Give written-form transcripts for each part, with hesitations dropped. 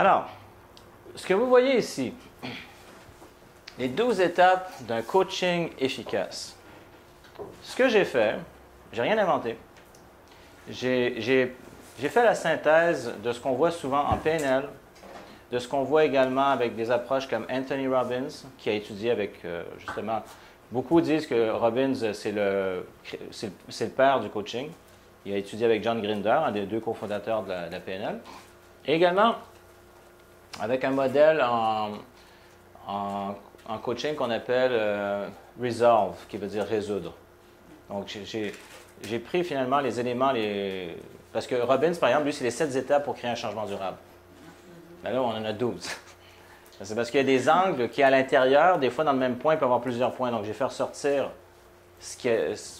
Alors, ce que vous voyez ici, les 12 étapes d'un coaching efficace. Ce que j'ai fait, j'ai rien inventé. J'ai fait la synthèse de ce qu'on voit souvent en PNL, de ce qu'on voit également avec des approches comme Anthony Robbins, qui a étudié avec, justement, beaucoup disent que Robbins, c'est le père du coaching. Il a étudié avec John Grinder, un des deux cofondateurs de la PNL. Et également, avec un modèle en coaching qu'on appelle Resolve, qui veut dire résoudre. Donc, j'ai pris finalement les éléments, parce que Robbins, par exemple, lui, c'est les 7 étapes pour créer un changement durable. Mais là, on en a 12. C'est parce qu'il y a des angles qui, à l'intérieur, des fois, dans le même point, il peut y avoir plusieurs points. Donc, j'ai fait ressortir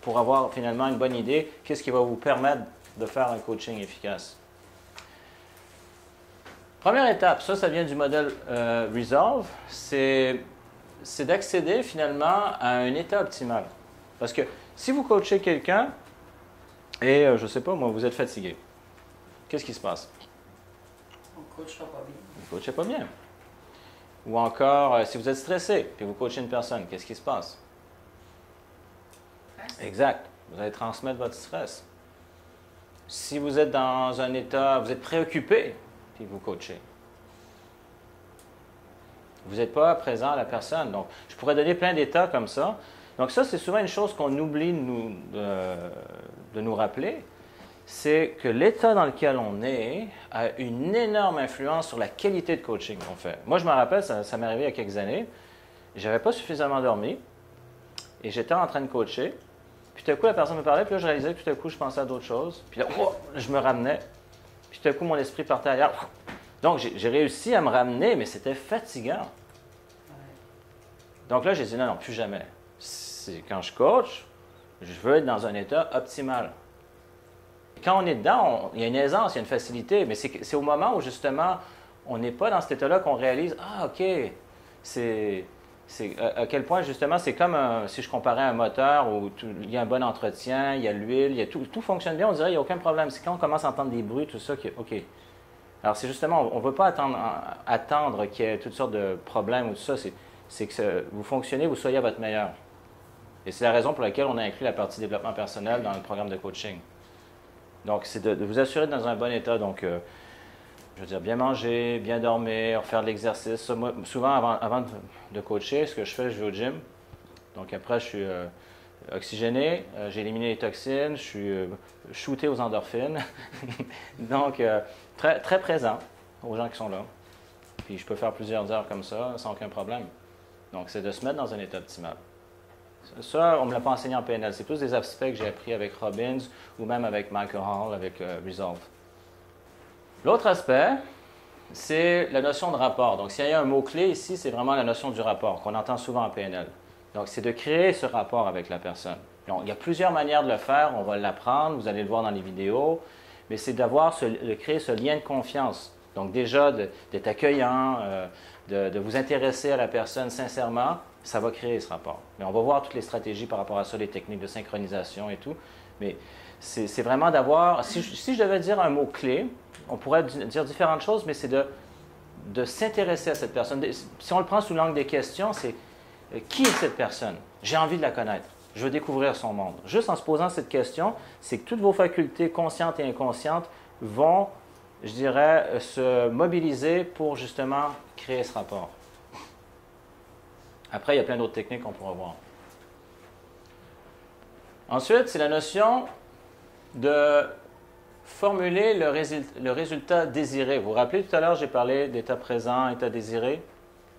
pour avoir finalement une bonne idée, qu'est-ce qui va vous permettre de faire un coaching efficace. Première étape, ça vient du modèle Resolve, c'est d'accéder finalement à un état optimal. Parce que si vous coachez quelqu'un et, je ne sais pas, moi, vous êtes fatigué, qu'est-ce qui se passe? On ne coachera pas bien. Vous ne coachez pas bien. Ou encore, si vous êtes stressé et vous coachez une personne, qu'est-ce qui se passe? Exact. Vous allez transmettre votre stress. Si vous êtes dans un état, vous êtes préoccupé, puis vous coachez. Vous n'êtes pas présent à la personne. Donc, je pourrais donner plein d'états comme ça. Donc, ça, c'est souvent une chose qu'on oublie de nous rappeler. C'est que l'état dans lequel on est a une énorme influence sur la qualité de coaching qu'on fait. Moi, je me rappelle, ça m'est arrivé il y a quelques années. Je n'avais pas suffisamment dormi et j'étais en train de coacher. Puis tout à coup, la personne me parlait, puis là, je réalisais que tout à coup, je pensais à d'autres choses. Puis là, je me ramenais. Puis tout à coup, mon esprit partait ailleurs. Donc, j'ai réussi à me ramener, mais c'était fatigant. Donc là, j'ai dit non, plus jamais. Quand je coach, je veux être dans un état optimal. Quand on est dedans, il y a une aisance, il y a une facilité, mais c'est au moment où, justement, on n'est pas dans cet état-là qu'on réalise, ah, OK, à quel point, justement, c'est comme si je comparais un moteur où il y a un bon entretien, il y a l'huile, tout fonctionne bien, on dirait qu'il n'y a aucun problème. C'est quand on commence à entendre des bruits, tout ça, OK. Alors, c'est justement, on ne veut pas attendre qu'il y ait toutes sortes de problèmes ou tout ça, c'est que vous fonctionnez, vous soyez à votre meilleur. Et c'est la raison pour laquelle on a inclus la partie développement personnel dans le programme de coaching. Donc, c'est de vous assurer d'être dans un bon état. Donc, je veux dire, bien manger, bien dormir, faire de l'exercice. Souvent, avant de coacher, ce que je fais, je vais au gym. Donc, après, je suis oxygéné, j'ai éliminé les toxines, je suis shooté aux endorphines. Donc, très, très présent aux gens qui sont là. Puis, je peux faire plusieurs heures comme ça, sans aucun problème. Donc, c'est de se mettre dans un état optimal. Ça, on ne me l'a pas enseigné en PNL. C'est plus des aspects que j'ai appris avec Robbins ou même avec Michael Hall, avec Resolve. L'autre aspect, c'est la notion de rapport. Donc, s'il y a un mot-clé ici, c'est vraiment la notion du rapport qu'on entend souvent en PNL. Donc, c'est de créer ce rapport avec la personne. Donc, il y a plusieurs manières de le faire. On va l'apprendre, vous allez le voir dans les vidéos. Mais c'est de créer ce lien de confiance. Donc, déjà, d'être accueillant, de vous intéresser à la personne sincèrement, ça va créer ce rapport. Mais on va voir toutes les stratégies par rapport à ça, les techniques de synchronisation et tout. Mais c'est vraiment d'avoir... Si je devais dire un mot-clé, on pourrait dire différentes choses, mais c'est de s'intéresser à cette personne. Si on le prend sous l'angle des questions, c'est qui est cette personne? J'ai envie de la connaître. Je veux découvrir son monde. Juste en se posant cette question, c'est que toutes vos facultés conscientes et inconscientes vont, je dirais, se mobiliser pour justement créer ce rapport. Après, il y a plein d'autres techniques qu'on pourra voir. Ensuite, c'est la notion de formuler le résultat désiré. Vous vous rappelez, tout à l'heure, j'ai parlé d'état présent, état désiré.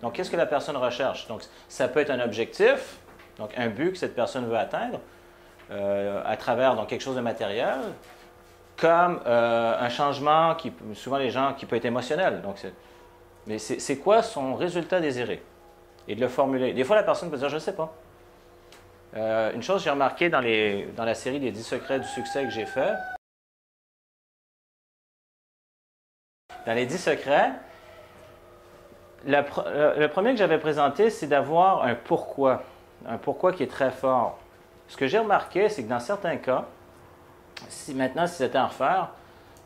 Donc, qu'est-ce que la personne recherche? Donc, ça peut être un objectif, donc un but que cette personne veut atteindre, à travers donc, quelque chose de matériel, comme un changement, souvent les gens, qui peut être émotionnel. Donc, mais c'est quoi son résultat désiré? Et de le formuler. Des fois, la personne peut dire, je ne sais pas. Une chose que j'ai remarqué dans la série des 10 secrets du succès que j'ai fait, dans les 10 secrets, le premier que j'avais présenté, c'est d'avoir un pourquoi qui est très fort. Ce que j'ai remarqué, c'est que dans certains cas, si c'était à refaire,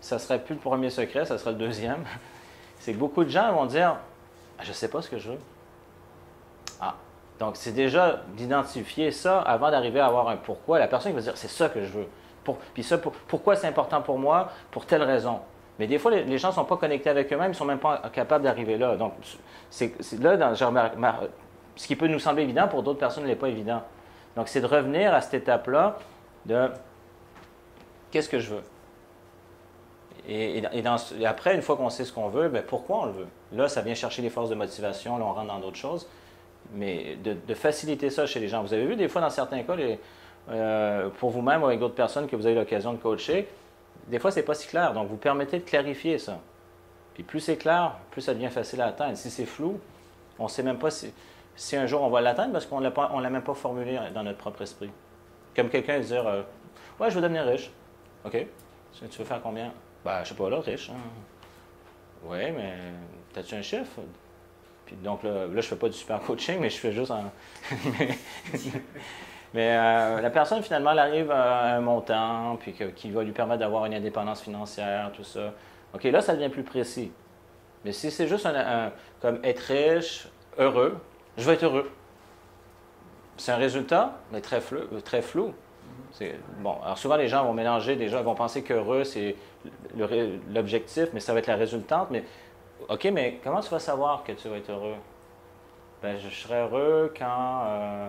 ça ne serait plus le premier secret, ça serait le deuxième. c'est que beaucoup de gens vont dire « Je ne sais pas ce que je veux. » Ah, donc c'est déjà d'identifier ça avant d'arriver à avoir un pourquoi. La personne qui va dire « C'est ça que je veux. » Puis ça, pourquoi c'est important pour moi? Pour telle raison. Mais des fois, les gens ne sont pas connectés avec eux-mêmes, ils ne sont même pas capables d'arriver là. Donc, ce qui peut nous sembler évident, pour d'autres personnes, ne l'est pas évident. Donc, c'est de revenir à cette étape-là de qu'est-ce que je veux? Et après, une fois qu'on sait ce qu'on veut, bien, pourquoi on le veut? Là, ça vient chercher les forces de motivation, là, on rentre dans d'autres choses. Mais de faciliter ça chez les gens. Vous avez vu, des fois, dans certains cas, pour vous-même ou avec d'autres personnes que vous avez l'occasion de coacher, des fois, ce n'est pas si clair. Donc, vous permettez de clarifier ça. Puis plus c'est clair, plus ça devient facile à atteindre. Si c'est flou, on ne sait même pas si un jour on va l'atteindre parce qu'on ne l'a même pas formulé dans notre propre esprit. Comme quelqu'un dire ouais, je veux devenir riche. OK. Tu veux faire combien? Ben, je sais pas, là, riche. Hein? Oui, mais as-tu un chiffre? Puis donc là, je ne fais pas du super coaching, mais je fais juste Mais la personne, finalement, elle arrive à un montant puis qui va lui permettre d'avoir une indépendance financière, tout ça. OK, là, ça devient plus précis. Mais si c'est juste comme être riche, heureux, je vais être heureux. C'est un résultat, mais très flou. Bon, alors souvent, les gens vont mélanger, ils vont penser qu'heureux, c'est l'objectif, mais ça va être la résultante. Mais OK, mais comment tu vas savoir que tu vas être heureux? Ben, je serai heureux quand...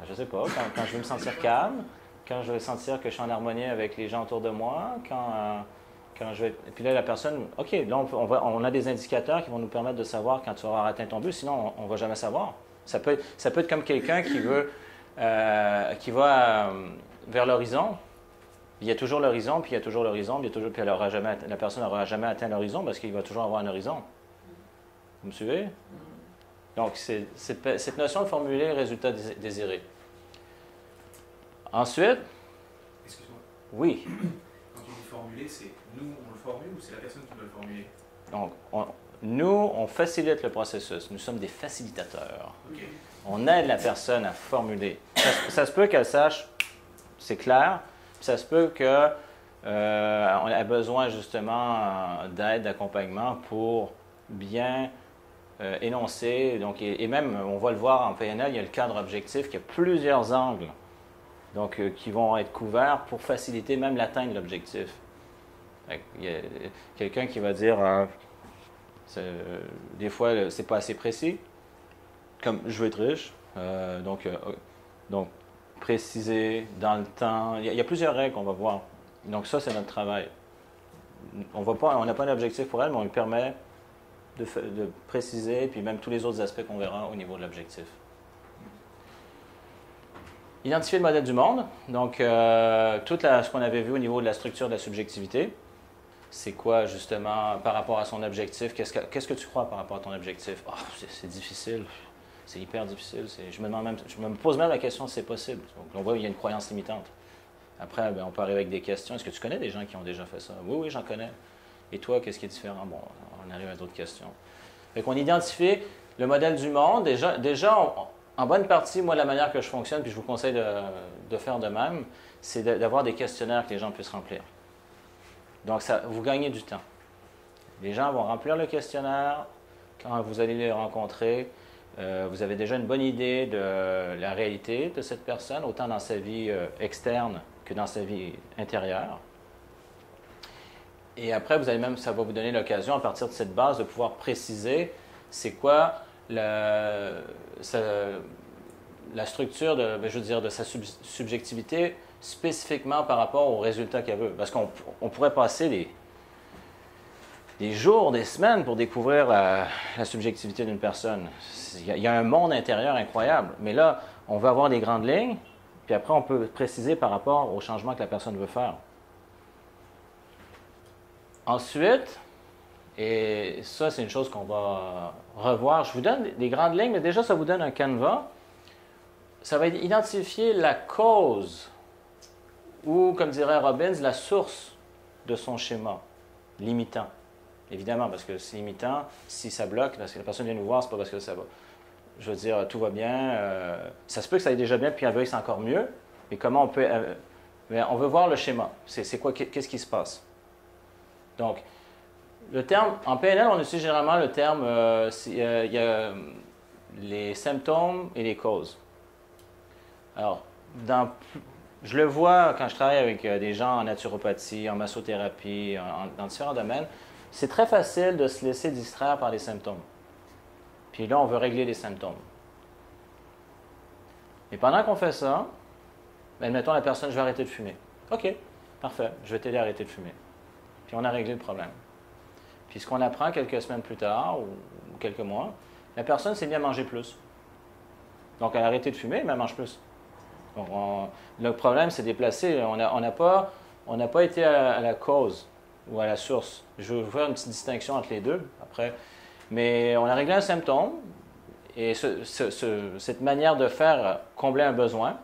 je ne sais pas, quand je vais me sentir calme, quand je vais sentir que je suis en harmonie avec les gens autour de moi, quand je vais... Puis là, la personne, OK, là, on a des indicateurs qui vont nous permettre de savoir quand tu auras atteint ton but, sinon on ne va jamais savoir. Ça peut être comme quelqu'un qui va vers l'horizon. Il y a toujours l'horizon, puis il y a toujours l'horizon, puis la personne n'aura jamais atteint l'horizon parce qu'il va toujours avoir un horizon. Vous me suivez? Donc, c'est cette notion de formuler le résultat désiré. Ensuite... Excuse-moi. Oui. Quand tu dis formuler, c'est nous, on le formule ou c'est la personne qui doit le formuler? Donc, nous, on facilite le processus. Nous sommes des facilitateurs. Okay. On aide la personne à formuler. Ça se peut qu'elle sache, c'est clair, puis ça se peut qu'elle ait besoin justement d'aide, d'accompagnement pour bien énoncer. Donc, et même, on va le voir en PNL, il y a le cadre objectif qui a plusieurs angles donc, qui vont être couverts pour faciliter même l'atteinte de l'objectif. Il y a quelqu'un qui va dire, des fois, c'est pas assez précis, comme je veux être riche, donc préciser dans le temps. Il y a plusieurs règles qu'on va voir. Donc ça, c'est notre travail. On n'a pas un objectif pour elle, mais on lui permet de préciser, puis même tous les autres aspects qu'on verra au niveau de l'objectif. Identifier le modèle du monde. Donc, ce qu'on avait vu au niveau de la structure de la subjectivité. C'est quoi, justement, par rapport à son objectif? Qu'est-ce que tu crois par rapport à ton objectif? Oh, c'est difficile. C'est hyper difficile. Je me pose même la question si c'est possible. Donc, on voit qu'il y a une croyance limitante. Après, on peut arriver avec des questions. Est-ce que tu connais des gens qui ont déjà fait ça? Oui, j'en connais. Et toi, qu'est-ce qui est différent? Bon, on arrive à d'autres questions. Fait qu'on identifie le modèle du monde. Déjà en bonne partie, moi, la manière que je fonctionne, puis je vous conseille de faire de même, c'est d'avoir des questionnaires que les gens puissent remplir. Donc, vous gagnez du temps. Les gens vont remplir le questionnaire. Quand vous allez les rencontrer, vous avez déjà une bonne idée de la réalité de cette personne, autant dans sa vie externe que dans sa vie intérieure. Et après, ça va vous donner l'occasion, à partir de cette base, de pouvoir préciser c'est quoi la structure de sa subjectivité spécifiquement par rapport aux résultats qu'elle veut. Parce qu'on pourrait passer des jours, des semaines pour découvrir la subjectivité d'une personne. Il y a un monde intérieur incroyable. Mais là, on va avoir des grandes lignes, puis après, on peut préciser par rapport au changement que la personne veut faire. Ensuite, et ça, c'est une chose qu'on va revoir. Je vous donne des grandes lignes, mais déjà, ça vous donne un canevas. Ça va identifier la cause, ou, comme dirait Robbins, la source de son schéma limitant. Évidemment, parce que c'est limitant, si ça bloque, parce que la personne vient nous voir, c'est pas parce que ça va. Je veux dire, tout va bien. Ça se peut que ça aille déjà bien, puis un veuille, c'est encore mieux. Mais comment on peut. Mais on veut voir le schéma. C'est quoi, qu'est-ce qui se passe? Donc, Le terme, en PNL, on utilise généralement le terme, il y a les symptômes et les causes. Alors, je le vois quand je travaille avec des gens en naturopathie, en massothérapie, dans différents domaines, c'est très facile de se laisser distraire par les symptômes. Puis là, on veut régler les symptômes. Et pendant qu'on fait ça, admettons la personne, je vais arrêter de fumer. OK, parfait, je vais t'aider à arrêter de fumer. Puis on a réglé le problème. Puis ce qu'on apprend quelques semaines plus tard, ou quelques mois, la personne s'est mise à manger plus. Donc elle a arrêté de fumer, mais elle mange plus. Donc le problème s'est déplacé. On n'a pas été à la cause ou à la source. Je vais vous faire une petite distinction entre les deux après. Mais on a réglé un symptôme et cette manière de faire comblait un besoin.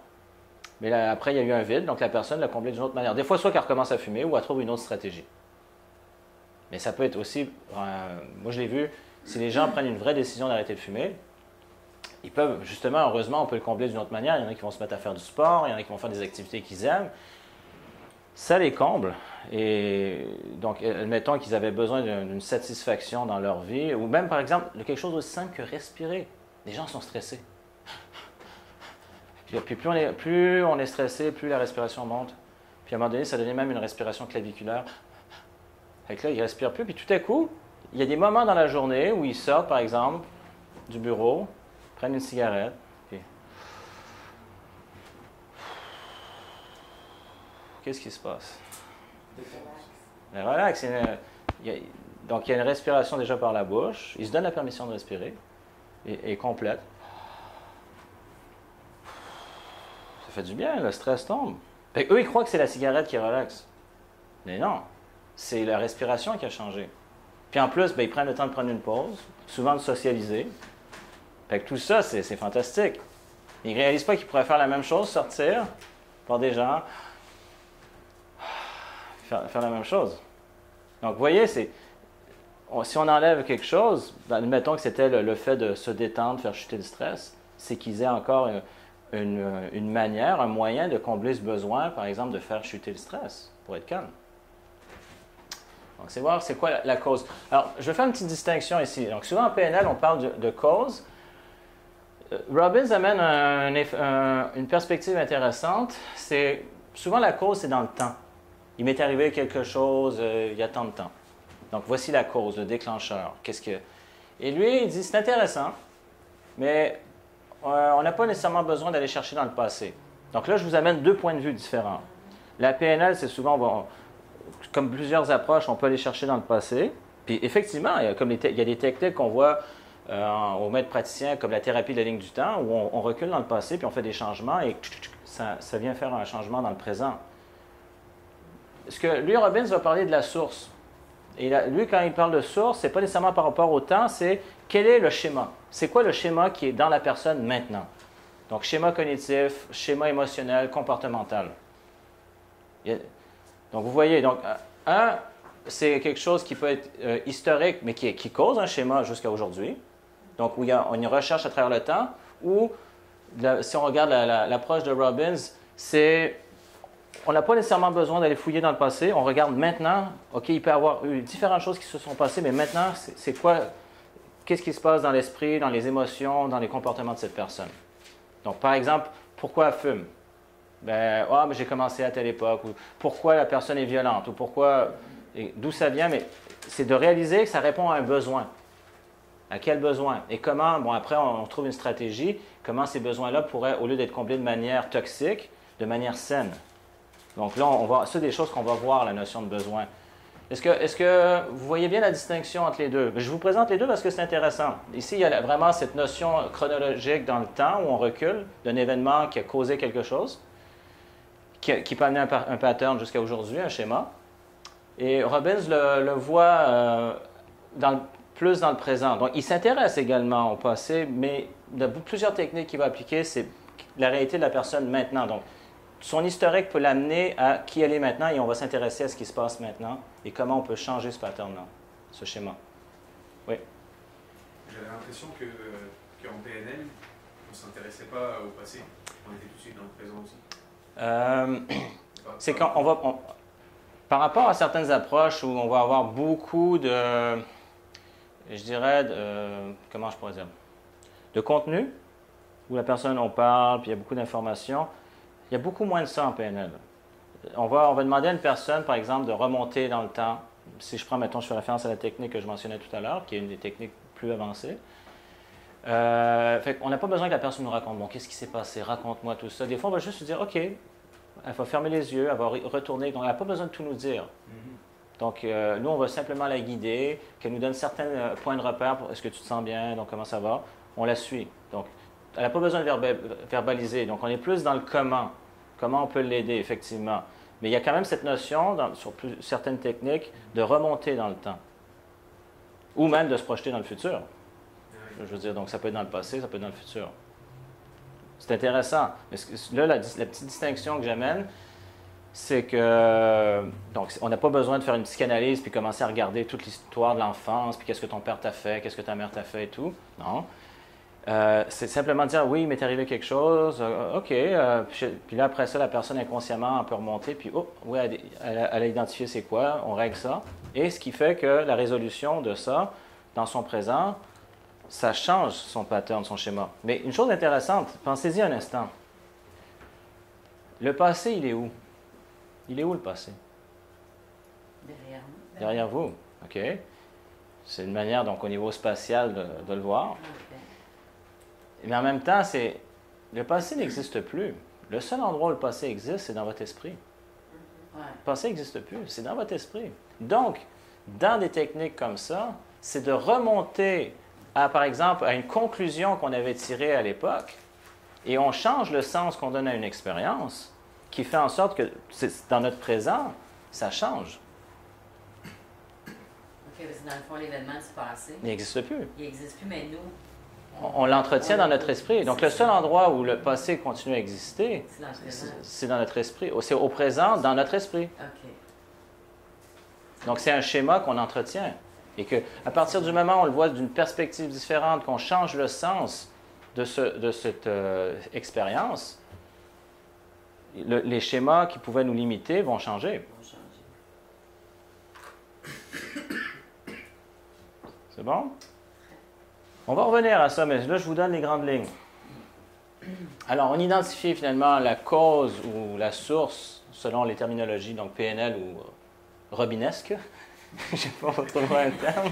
Mais là, après, il y a eu un vide, donc la personne l'a comblé d'une autre manière. Des fois, soit qu'elle recommence à fumer ou elle trouve une autre stratégie. Mais ça peut être aussi, moi je l'ai vu, si les gens prennent une vraie décision d'arrêter de fumer, ils peuvent, justement, heureusement, on peut le combler d'une autre manière. Il y en a qui vont se mettre à faire du sport, il y en a qui vont faire des activités qu'ils aiment. Ça les comble. Et donc, admettons qu'ils avaient besoin d'une satisfaction dans leur vie, ou même, par exemple, quelque chose aussi simple que respirer. Les gens sont stressés. Puis plus on est stressé, plus la respiration monte. Puis à un moment donné, ça donnait même une respiration claviculaire. Fait que là, ils ne respirent plus. Puis tout à coup, il y a des moments dans la journée où ils sortent, par exemple, du bureau, prennent une cigarette, puis... Qu'est-ce qui se passe? Relax. Donc, il y a une respiration déjà par la bouche. Ils se donnent la permission de respirer, et complète. Ça fait du bien, le stress tombe. Fait eux, ils croient que c'est la cigarette qui relaxe. Mais non, c'est la respiration qui a changé. Puis en plus, ils prennent le temps de prendre une pause, souvent de socialiser. Fait que tout ça, c'est fantastique. Ils ne réalisent pas qu'ils pourraient faire la même chose, sortir, voir des gens, faire la même chose. Donc, vous voyez, si on enlève quelque chose, admettons que c'était le fait de se détendre, faire chuter le stress, c'est qu'ils aient encore une manière, un moyen de combler ce besoin, par exemple, de faire chuter le stress pour être calme. Donc, c'est voir c'est quoi la cause. Alors, je vais faire une petite distinction ici. Donc, souvent en PNL, on parle de cause. Robbins amène une perspective intéressante. C'est souvent la cause, c'est dans le temps. Il m'est arrivé quelque chose il y a tant de temps. Donc, voici la cause, le déclencheur. Et lui, il dit, c'est intéressant, mais on n'a pas nécessairement besoin d'aller chercher dans le passé. Donc là, je vous amène deux points de vue différents. La PNL, c'est souvent, comme plusieurs approches, on peut aller chercher dans le passé. Puis effectivement, il y a des techniques qu'on voit au maître praticien, comme la thérapie de la ligne du temps, où on recule dans le passé, puis on fait des changements, et ça vient faire un changement dans le présent. Ce que lui, Robbins va parler de la source. Et lui, quand il parle de source, ce n'est pas nécessairement par rapport au temps, c'est quel est le schéma? C'est quoi le schéma qui est dans la personne maintenant? Donc, schéma cognitif, schéma émotionnel, comportemental. Donc, vous voyez, donc, c'est quelque chose qui peut être historique, mais qui cause un schéma jusqu'à aujourd'hui. Donc, où il y a une recherche à travers le temps, ou, si on regarde l'approche de Robbins, c'est... On n'a pas nécessairement besoin d'aller fouiller dans le passé. On regarde maintenant. OK, il peut y avoir eu différentes choses qui se sont passées, mais maintenant, c'est quoi? Qu'est-ce qui se passe dans l'esprit, dans les émotions, dans les comportements de cette personne? Donc, par exemple, pourquoi elle fume? Mais j'ai commencé à telle époque. Ou pourquoi la personne est violente? Ou pourquoi... D'où ça vient? Mais c'est de réaliser que ça répond à un besoin. À quel besoin? Et comment? Bon, après, on trouve une stratégie. Comment ces besoins-là pourraient, au lieu d'être comblés de manière toxique, de manière saine? Donc là, c'est des choses qu'on va voir, la notion de besoin. Est-ce que vous voyez bien la distinction entre les deux? Je vous présente les deux parce que c'est intéressant. Ici, il y a vraiment cette notion chronologique dans le temps où on recule d'un événement qui a causé quelque chose, qui peut amener un pattern jusqu'à aujourd'hui, un schéma. Et Robbins le voit plus dans le présent. Donc, il s'intéresse également au passé, mais de plusieurs techniques qu'il va appliquer, c'est la réalité de la personne maintenant. Donc, son historique peut l'amener à qui elle est maintenant et on va s'intéresser à ce qui se passe maintenant et comment on peut changer ce pattern-là, ce schéma. Oui? J'avais l'impression qu'en PNL, on ne s'intéressait pas au passé, on était tout de suite dans le présent aussi. C'est quand on va... Par rapport à certaines approches où on va avoir beaucoup de, je dirais, comment je pourrais dire, de contenu, où la personne, on parle, puis il y a beaucoup d'informations, il y a beaucoup moins de ça en PNL. On va demander à une personne, par exemple, de remonter dans le temps. Si je prends, mettons, je fais référence à la technique que je mentionnais tout à l'heure, qui est une des techniques plus avancées. On n'a pas besoin que la personne nous raconte, bon, qu'est-ce qui s'est passé, raconte-moi tout ça. Des fois, on va juste se dire, OK, elle va fermer les yeux, elle va retourner, donc elle n'a pas besoin de tout nous dire. Donc, nous, on va simplement la guider, qu'elle nous donne certains points de repère, est-ce que tu te sens bien, donc comment ça va, on la suit. Donc, elle n'a pas besoin de verbaliser, donc on est plus dans le comment on peut l'aider, effectivement. Mais il y a quand même cette notion, sur certaines techniques, de remonter dans le temps. Ou même de se projeter dans le futur. Je veux dire, donc ça peut être dans le passé, ça peut être dans le futur. C'est intéressant. Mais là, la petite distinction que j'amène, c'est que donc, on n'a pas besoin de faire une psychanalyse puis commencer à regarder toute l'histoire de l'enfance, puis qu'est-ce que ton père t'a fait, qu'est-ce que ta mère t'a fait et tout. Non. C'est simplement dire, oui, il m'est arrivé quelque chose, OK. Puis là, après ça, la personne inconsciemment peut remonter, puis, oh, oui, elle a identifié c'est quoi, on règle ça. Et ce qui fait que la résolution de ça, dans son présent, ça change son pattern, son schéma. Mais une chose intéressante, pensez-y un instant. Le passé, il est où? Il est où le passé? Derrière nous. Derrière vous, OK. C'est une manière, donc, au niveau spatial de le voir. Ok. Mais en même temps, le passé n'existe plus. Le seul endroit où le passé existe, c'est dans votre esprit. Ouais. Le passé n'existe plus, c'est dans votre esprit. Donc, dans des techniques comme ça, c'est de remonter à, par exemple, à une conclusion qu'on avait tirée à l'époque, et on change le sens qu'on donne à une expérience, qui fait en sorte que dans notre présent, ça change. OK, parce que dans le fond, l'événement du passé, Il n'existe plus. il n'existe plus, mais nous, On l'entretient dans notre esprit. Donc, le seul endroit où le passé continue à exister, c'est dans le présent. c'est dans notre esprit. C'est au présent, dans notre esprit. OK. Donc, c'est un schéma qu'on entretient. Et qu'à partir du moment où on le voit d'une perspective différente, qu'on change le sens de cette expérience, les schémas qui pouvaient nous limiter vont changer. On va changer. C'est bon? On va revenir à ça, mais là, je vous donne les grandes lignes. Alors, on identifie finalement la cause ou la source, selon les terminologies, donc PNL ou robinesque. Je ne sais pas, on va trouver un terme.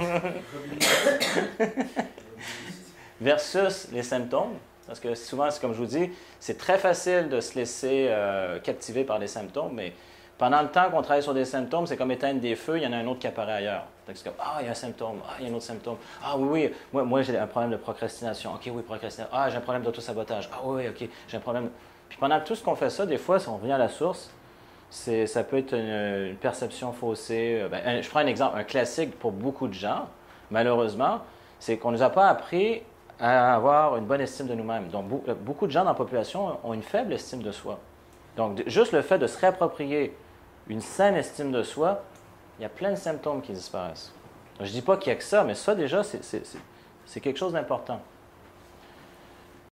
Versus les symptômes. Parce que souvent, c'est comme je vous dis, c'est très facile de se laisser captiver par les symptômes, mais pendant le temps qu'on travaille sur des symptômes, c'est comme éteindre des feux, il y en a un autre qui apparaît ailleurs. Donc, c'est comme, ah, il y a un symptôme, ah, il y a un autre symptôme. Ah oui, moi j'ai un problème de procrastination. OK, oui, procrastination. Ah, j'ai un problème d'autosabotage. Ah oui, OK, j'ai un problème. Puis pendant tout ce qu'on fait ça, des fois, si on revient à la source, ça peut être une perception faussée. Je prends un exemple, un classique pour beaucoup de gens, malheureusement, c'est qu'on ne nous a pas appris à avoir une bonne estime de nous-mêmes. Donc, beaucoup de gens dans la population ont une faible estime de soi. Donc, juste le fait de se réapproprier une saine estime de soi, il y a plein de symptômes qui disparaissent. Je ne dis pas qu'il n'y a que ça, mais ça, déjà, c'est quelque chose d'important.